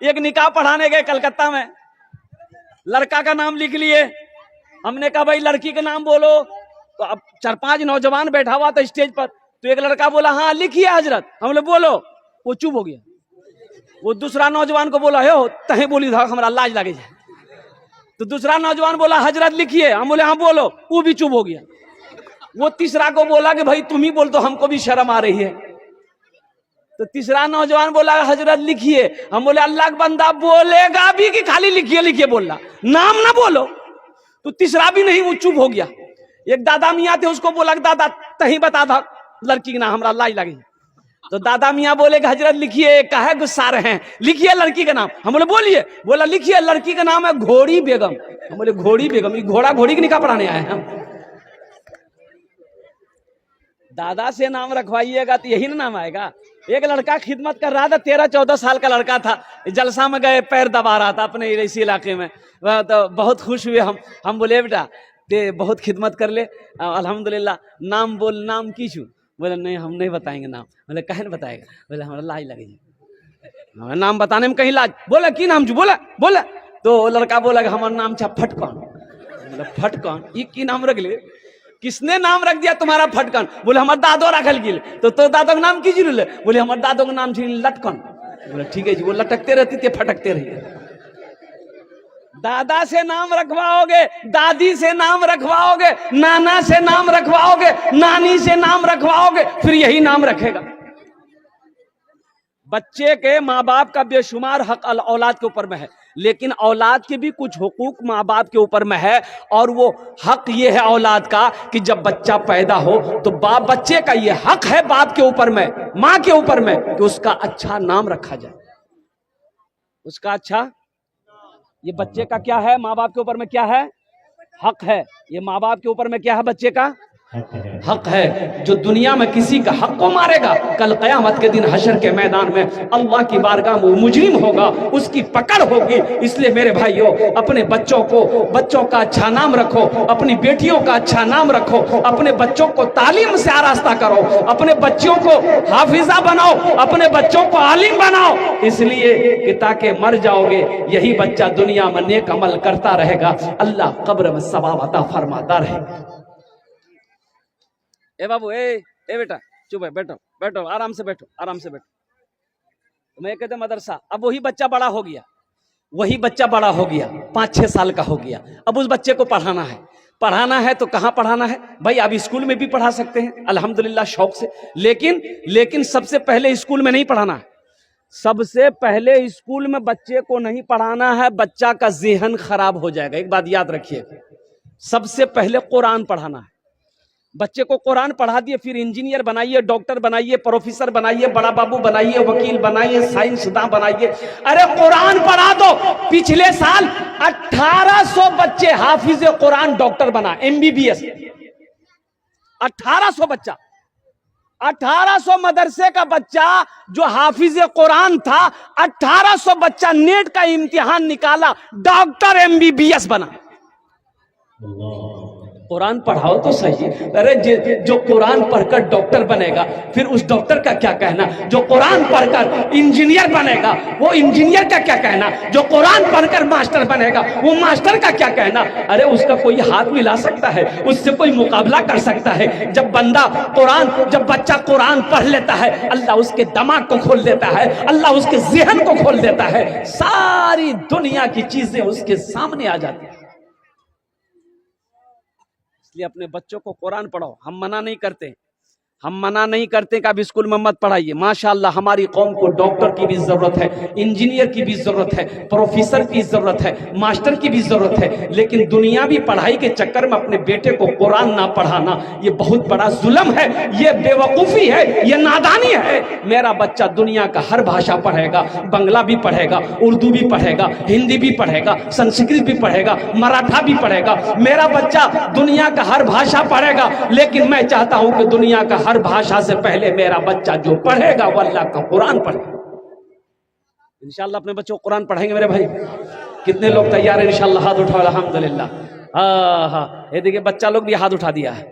एक निकाह पढ़ाने गए कलकत्ता में, लड़का का नाम लिख लिए। हमने कहा भाई लड़की का नाम बोलो, तो अब 4-5 नौजवान बैठा हुआ था स्टेज पर, तो एक लड़का बोला हाँ लिखिए हजरत। हम बोले बोलो, वो चुप हो गया। वो दूसरा नौजवान को बोला हो तहे बोली था हमारा लाज लगे जाए, तो दूसरा नौजवान बोला हजरत लिखिए। हम बोले हाँ बोलो, वो भी चुप हो गया। वो तीसरा को बोला कि भाई तुम ही बोल, तो हमको भी शर्म आ रही है। तो तीसरा नौजवान बोला हजरत लिखिए। हम बोले अल्लाह का बंदा बोलेगा भी कि खाली लिखिए लिखिए बोलना, नाम ना बोलो। तो तीसरा भी नहीं, वो चुप हो गया। एक दादा मियाँ थे, उसको बोला कि दादा तही बता था लड़की के नाम, हमारा लाज लगी। तो दादा मियाँ बोले कि हजरत लिखिए, काहे गुस्सा रहे हैं, लिखिए लड़की का नाम। हम बोले बोलिए। बोला लिखिए लड़की का नाम है घोड़ी बेगम। हम बोले घोड़ी बेगम, ये घोड़ा घोड़ी की निकाह पढ़ाने आए हैं हम। दादा से नाम रखवाइएगा तो यही ना नाम आएगा। एक लड़का खिदमत कर रहा था, 13-14 साल का लड़का था, जलसा में गए, पैर दबा रहा था अपने इसी इलाके में। तो बहुत खुश हुए हम बोले बेटा ते बहुत खिदमत कर ले, अल्हम्दुलिल्लाह। नाम बोल, नाम की छू? बोले नहीं हम नहीं बताएंगे नाम। बोले कहे न बताएगा? बोले हमारा लाज लगेगी, नाम बताने में कहीं लाज। बोला की नाम छू? बोला बोला। तो लड़का बोला हमारा नाम छा फटकन। बोला फटकन, ये की नाम रख ले? किसने नाम रख दिया तुम्हारा फटकन? बोले हमारे दादो रखल गिल। तो दादो का नाम की जरूर? बोले हमारे दादो का नाम लटकन। बोले ठीक है जी, वो लटकते रहती थे फटकते रहिए। दादा से नाम रखवाओगे, दादी से नाम रखवाओगे, नाना से नाम रखवाओगे, नानी से नाम रखवाओगे, फिर यही नाम रखेगा। बच्चे के माँ बाप का बेशुमार हक औलाद के ऊपर में है, लेकिन औलाद के भी कुछ हुकूक माँ बाप के ऊपर में है। और वो हक ये है औलाद का कि जब बच्चा पैदा हो तो बच्चे का ये हक है बाप के ऊपर में, माँ के ऊपर में, कि उसका अच्छा नाम रखा जाए। उसका अच्छा, ये बच्चे का क्या है, माँ बाप के ऊपर में क्या है? हक है। ये माँ बाप के ऊपर में क्या है? बच्चे का हक है। जो दुनिया में किसी का हक को मारेगा, कल कयामत के दिन हशर के मैदान में अल्लाह की बारगाह में मुजरिम होगा, उसकी पकड़ होगी। इसलिए मेरे भाइयों, अपने बच्चों का अच्छा नाम रखो, अपनी बेटियों का अच्छा नाम रखो, अपने बच्चों को तालीम से आरास्ता करो, अपने बच्चों को हाफिजा बनाओ, अपने बच्चों को आलिम बनाओ, इसलिए कि ताकि मर जाओगे यही बच्चा दुनिया में नेक अमल करता रहेगा, अल्लाह कब्र में सवाब अता फरमाता रहेगा। ए बाबू, ए बेटा चुप है, बैठो बैठो, आराम से बैठो, आराम से बैठो। तो मैं कहते मदरसा, अब वही बच्चा बड़ा हो गया, 5-6 साल का हो गया। अब उस बच्चे को पढ़ाना है तो कहाँ पढ़ाना है भाई? आप स्कूल में भी पढ़ा सकते हैं अल्हम्दुलिल्लाह शौक से, लेकिन सबसे पहले स्कूल में नहीं पढ़ाना है। सबसे पहले स्कूल में बच्चे को नहीं पढ़ाना है, बच्चा का ज़हन खराब हो जाएगा। एक बात याद रखिए, सबसे पहले कुरान पढ़ाना है। बच्चे को कुरान पढ़ा दिए, फिर इंजीनियर बनाइए, डॉक्टर बनाइए, प्रोफेसर बनाइए, बड़ा बाबू बनाइए, वकील बनाइए, साइंसदान बनाइए। अरे कुरान पढ़ा दो। पिछले साल 1800 बच्चे हाफिज कुरान डॉक्टर बना, MBBS। 1800 बच्चा, 1800 मदरसे का बच्चा जो हाफिज कुरान था, 1800 बच्चा नेट का इम्तिहान निकाला, डॉक्टर MBBS बना। कुरान पढ़ाओ तो सही। अरे जो कुरान पढ़कर डॉक्टर बनेगा, फिर उस डॉक्टर का क्या कहना? जो कुरान पढ़कर इंजीनियर बनेगा, वो इंजीनियर का क्या कहना? जो कुरान पढ़कर मास्टर बनेगा, वो मास्टर का क्या कहना? अरे उसका कोई हाथ मिला सकता है? उससे कोई मुकाबला कर सकता है? जब बच्चा कुरान पढ़ लेता है, अल्लाह उसके दिमाग को खोल देता है, अल्लाह उसके ज़हन को खोल देता है, सारी दुनिया की चीजें उसके सामने आ जाती है। इसलिए अपने बच्चों को कुरान पढ़ाओ। हम मना नहीं करते कि आप स्कूल में मत पढ़ाइए। माशाअल्लाह हमारी कौम को डॉक्टर की भी जरूरत है, इंजीनियर की भी जरूरत है, प्रोफेसर की जरूरत है, मास्टर की भी जरूरत है। लेकिन दुनियावी पढ़ाई के चक्कर में अपने बेटे को कुरान ना पढ़ाना, ये बहुत बड़ा जुल्म है, ये बेवकूफी है, ये नादानी है। मेरा बच्चा दुनिया का हर भाषा पढ़ेगा, बंगला भी पढ़ेगा, उर्दू भी पढ़ेगा, हिंदी भी पढ़ेगा, संस्कृत भी पढ़ेगा, मराठा भी पढ़ेगा। मेरा बच्चा दुनिया का हर भाषा पढ़ेगा, लेकिन मैं चाहता हूं कि दुनिया का हर भाषा से पहले मेरा बच्चा जो पढ़ेगा वो अल्लाह का कुरान पढ़ेगा। इंशाअल्लाह अपने बच्चों को कुरान पढ़ाएंगे मेरे भाई। कितने लोग तैयार हैं? इंशाअल्लाह हाथ उठाओ, अल्हम्दुलिल्लाह। हाँ, ये देखिए बच्चा लोग भी हाथ उठा दिया है।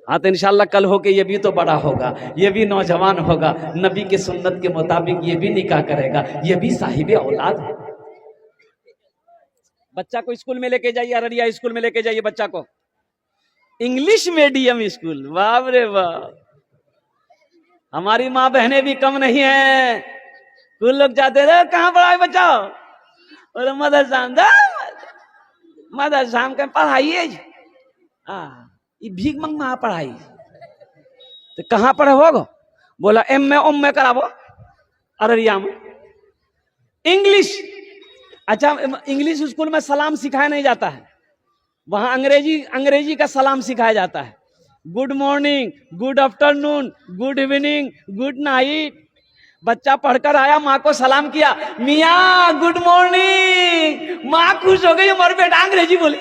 हाँ तो इंशाल्लाह कल हो के ये भी तो बड़ा होगा, ये भी नौजवान होगा, नबी के सुन्नत के मुताबिक ये भी निकाह करेगा, ये भी साहिब औलाद है। बच्चा को स्कूल में लेके जाइए, अररिया स्कूल में लेके जाइए बच्चा को, इंग्लिश मीडियम स्कूल, बाप रे बाप। हमारी माँ बहनें भी कम नहीं है, कुछ लोग जाते रहे कहाँ पढ़ा है बच्चा, और मदरसा में पढ़ाइए, ये भीख मंगना पढ़ाई तो कहाँ पढ़े होगा, बोला एम में कराबो अररिया में इंग्लिश। अच्छा इंग्लिश स्कूल में सलाम सिखाया नहीं जाता है, वहां अंग्रेजी का सलाम सिखाया जाता है, good morning, good afternoon, good evening, good night. बच्चा पढ़कर आया, माँ को सलाम किया, मियाँ गुड मॉर्निंग, माँ खुश हो गई, हमारे बेटा अंग्रेजी बोली।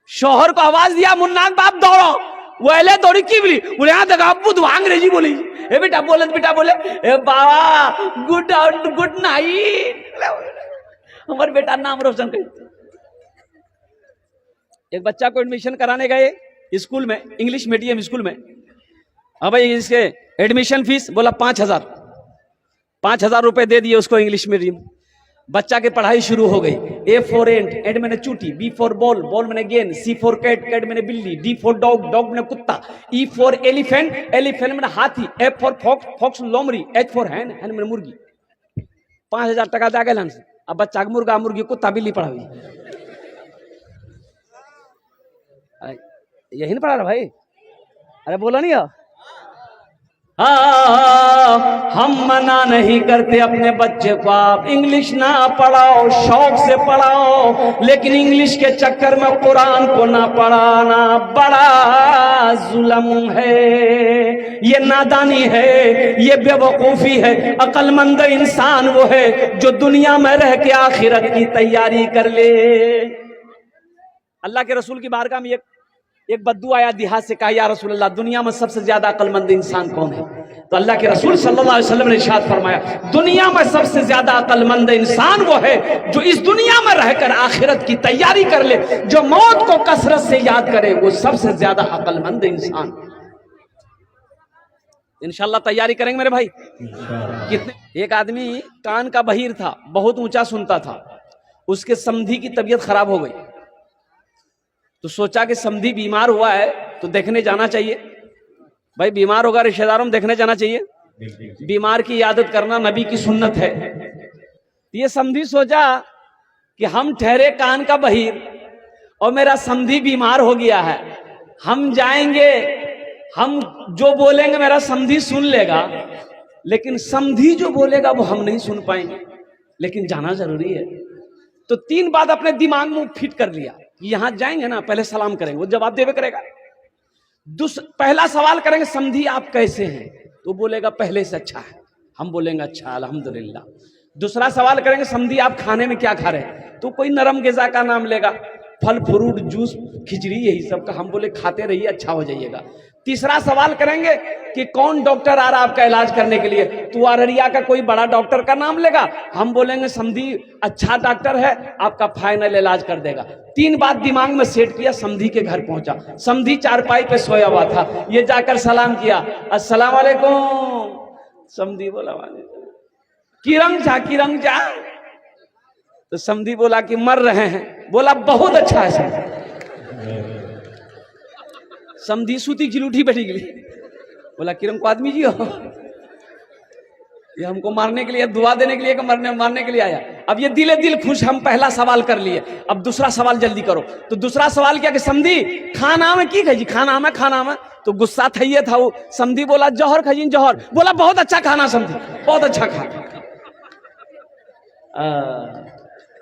शोहर को आवाज दिया, मुन्ना बाप दौड़ो, वो एले दौड़ी की बोली, बोले यहाँ तक अब्बू तो अंग्रेजी बोली। ए बेटा बोले ए बाबा गुड नाइट, हमारे बेटा नाम रोशन कर। एक बच्चा को एडमिशन कराने गए स्कूल में, इंग्लिश मीडियम स्कूल में। अब भाई इसके एडमिशन फीस, बोला 5,000 रुपए दे दिए उसको इंग्लिश मीडियम। बच्चा की पढ़ाई शुरू हो गई। ए फॉर एंट मैंने चूटी, बी फॉर बॉल, बॉल मैंने गेंद, सी फॉर कैट, कैट मैंने बिल्ली, डी फॉर डॉग, डॉग मैंने कुत्ता, ई फॉर एलिफेंट, एलिफेंट मैंने हाथी, एफ फॉर फॉक्स, फॉक्स लोमड़ी, एच फॉर हैन, हैन मैंने मुर्गी। 5,000 टका जाके लंस। अब बच्चा मुर्गा मुर्गी कुत्ता बिल्ली पढ़ावी, यही नहीं पढ़ा रहा भाई, अरे बोला नहीं हो। हम मना नहीं करते अपने बच्चे को आप इंग्लिश ना पढ़ाओ, शौक से पढ़ाओ, लेकिन इंग्लिश के चक्कर में कुरान को ना पढ़ाना बड़ा जुल्म है, ये नादानी है, ये बेवकूफी है। अक्लमंद इंसान वो है जो दुनिया में रह के आखिरत की तैयारी कर ले। अल्लाह के रसूल की बारगाह में एक बद्दू आया देहात से, कहा या रसूल अल्लाह दुनिया में सबसे ज्यादा अक्लमंद इंसान कौन है? तो अल्लाह के रसूल सल्लल्लाहु अलैहि वसल्लम ने इरशाद फरमाया, दुनिया में सबसे ज्यादा अक्लमंद इंसान वो है जो इस दुनिया में रहकर आखिरत की तैयारी कर ले, जो मौत को कसरत से याद करे, वो सबसे ज्यादा अक्लमंद इंसान। इंशाल्लाह तैयारी करेंगे मेरे भाई। कितने एक आदमी कान का बहीर था, बहुत ऊंचा सुनता था, उसके समधी की तबीयत खराब हो गई, तो सोचा कि समधी बीमार हुआ है तो देखने जाना चाहिए। भाई बीमार होगा रिश्तेदारों में देखने जाना चाहिए, बीमार की इयादत करना नबी की सुन्नत है। ये समधी सोचा कि हम ठहरे कान का बहीर और मेरा समधी बीमार हो गया है, हम जाएंगे, हम जो बोलेंगे मेरा समधी सुन लेगा, लेकिन समधी जो बोलेगा वो हम नहीं सुन पाएंगे, लेकिन जाना जरूरी है। तो 3 बात अपने दिमाग में फिट कर लिया, यहां जाएंगे ना पहले सलाम करेंगे, वो जवाब देवे करेगा। पहला सवाल करेंगे समधी आप कैसे हैं, तो बोलेगा पहले से अच्छा है, हम बोलेंगे अच्छा अल्हम्दुलिल्लाह। दूसरा सवाल करेंगे समधी आप खाने में क्या खा रहे हैं, तो कोई नरम ग़िज़ा का नाम लेगा, फल फ्रूट जूस खिचड़ी यही सब का, हम बोले खाते रहिए अच्छा हो जाइएगा। तीसरा सवाल करेंगे कि कौन डॉक्टर आ रहा आपका इलाज करने के लिए, तो अररिया का कोई बड़ा डॉक्टर का नाम लेगा, हम बोलेंगे समधी अच्छा डॉक्टर है, आपका फाइनल इलाज कर देगा। 3 बात दिमाग में सेट किया, समधी के घर पहुंचा, समधी चारपाई पे सोया हुआ था, ये जाकर सलाम किया, अस्सलाम वालेकुम। समधी बोला किरंग जा, तो समधी बोला कि मर रहे हैं, बोला बहुत अच्छा है समधी। समधी सूती चिलूठी बैठी गई, बोला किरम को आदमी जी हो, ये हमको मारने के लिए, दुआ देने के लिए, मारने के लिए आया। अब ये दिल खुश, हम पहला सवाल कर लिए, अब दूसरा सवाल जल्दी करो। तो दूसरा सवाल क्या कि समधी खाना में की खाई, खाना में, तो गुस्सा था ये था वो, समधी बोला जौहर खाई, जौहर, बोला बहुत अच्छा खाना समधी, बहुत अच्छा खाना।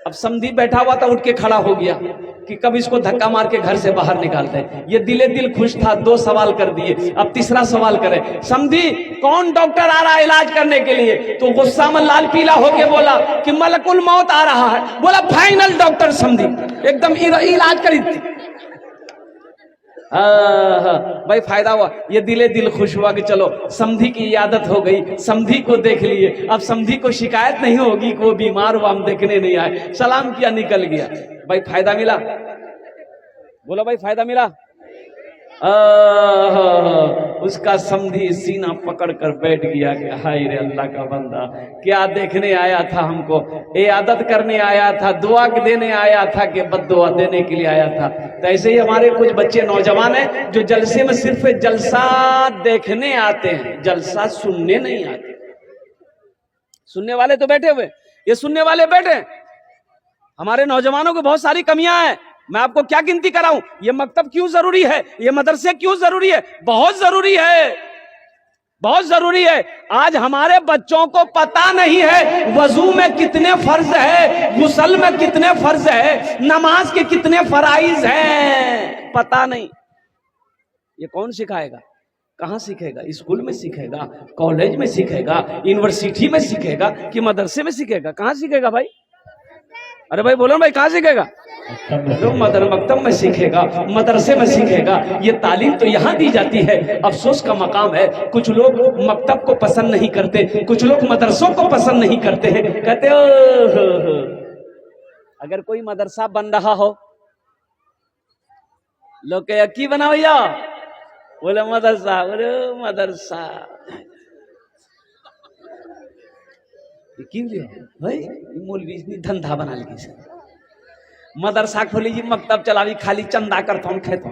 अब समधी बैठा हुआ था, उठ के खड़ा हो गया कि कब इसको धक्का मार के घर से बाहर निकालते हैं। ये दिल खुश था, 2 सवाल कर दिए, अब तीसरा सवाल करें, समधी कौन डॉक्टर आ रहा है इलाज करने के लिए, तो गुस्सा में लाल पीला होके बोला कि मलकुल मौत आ रहा है, बोला फाइनल डॉक्टर समधी एकदम इलाज करी थी। भाई फायदा हुआ, ये दिल खुश हुआ कि चलो समधी की इयादत हो गई, समधी को देख लिए, अब समधी को शिकायत नहीं होगी कि वो बीमार हुआ, हम देखने नहीं आए, सलाम किया निकल गया। भाई फायदा मिला, बोलो भाई फायदा मिला। उसका समधी सीना पकड़ कर बैठ गया कि हाय रे अल्लाह का बंदा, क्या देखने आया था हमको, ये आदत करने आया था, दुआ देने आया था कि बद्दुआ देने के लिए आया था। तो ऐसे ही हमारे कुछ बच्चे नौजवान हैं जो जलसे में सिर्फ जलसा देखने आते हैं, जलसा सुनने नहीं आते। सुनने वाले तो बैठे हुए, ये सुनने वाले बैठे। हमारे नौजवानों को बहुत सारी कमियां हैं, मैं आपको क्या गिनती कराऊं। ये मकतब क्यों जरूरी है, ये मदरसे क्यों जरूरी है, बहुत जरूरी है, बहुत जरूरी है। आज हमारे बच्चों को पता नहीं है वजू में कितने फर्ज है, गुस्ल में कितने फर्ज है, नमाज के कितने फराइज हैं, पता नहीं। ये कौन सिखाएगा, कहां सीखेगा, स्कूल में सीखेगा, कॉलेज में सीखेगा, यूनिवर्सिटी में सीखेगा कि मदरसे में सीखेगा, कहां सीखेगा भाई? अरे भाई बोलो भाई, कहां सीखेगा? तो मकतब में सीखेगा, मदरसे में सीखेगा। ये तालीम तो यहाँ दी जाती है। अफसोस का मकाम है, कुछ लोग मकतब को पसंद नहीं करते, कुछ लोग मदरसों को पसंद नहीं करते हैं। कहते हो अगर कोई मदरसा बन रहा हो, लोग कहे की बना भैया, बोले मदरसा, बोले मदरसा भाई मौलवी इतनी धंधा बना ली, मदरसा खोली जी, मकतब चलावी, खाली चंदा करता हूं खेता।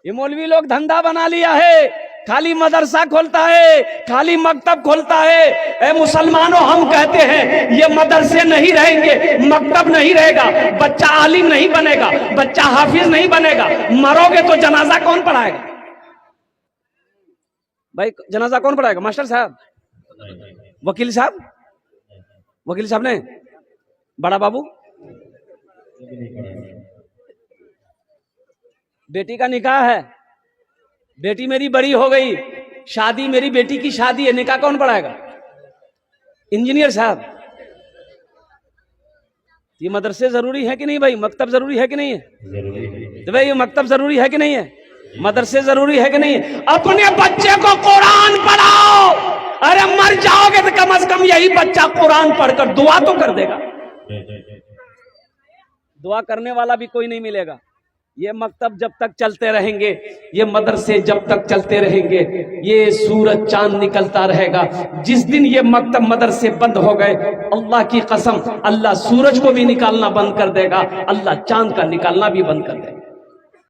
ये मौलवी लोग धंधा बना लिया है, खाली मदरसा खोलता है, खाली मकतब खोलता है। ए मुसलमानों, हम कहते हैं ये मदरसे नहीं रहेंगे, मकतब नहीं रहेगा, बच्चा आलिम नहीं बनेगा, बच्चा हाफिज नहीं बनेगा, मरोगे तो जनाजा कौन पढ़ाएगा? भाई जनाजा कौन पढ़ाएगा? मास्टर साहब, वकील साहब, वकील साहब ने, बड़ा बाबू। बेटी का निकाह है, बेटी मेरी बड़ी हो गई, शादी, मेरी बेटी की शादी है, निकाह कौन पढ़ाएगा? इंजीनियर साहब। ये मदरसे जरूरी है कि नहीं भाई? मकतब जरूरी है कि नहीं है? तो भाई ये मकतब जरूरी है कि नहीं है? मदरसे जरूरी है कि नहीं है? अपने बच्चे को कुरान पढ़ाओ। अरे मर जाओगे तो कम से कम यही बच्चा कुरान पढ़कर दुआ तो कर देगा। दुआ करने वाला भी कोई नहीं मिलेगा। ये मकतब जब तक चलते रहेंगे, ये मदरसे जब तक चलते रहेंगे, ये सूरज चांद निकलता रहेगा। जिस दिन ये मकतब मदरसे बंद हो गए, अल्लाह की कसम, अल्लाह सूरज को भी निकालना बंद कर देगा, अल्लाह चांद का निकालना भी बंद कर देगा।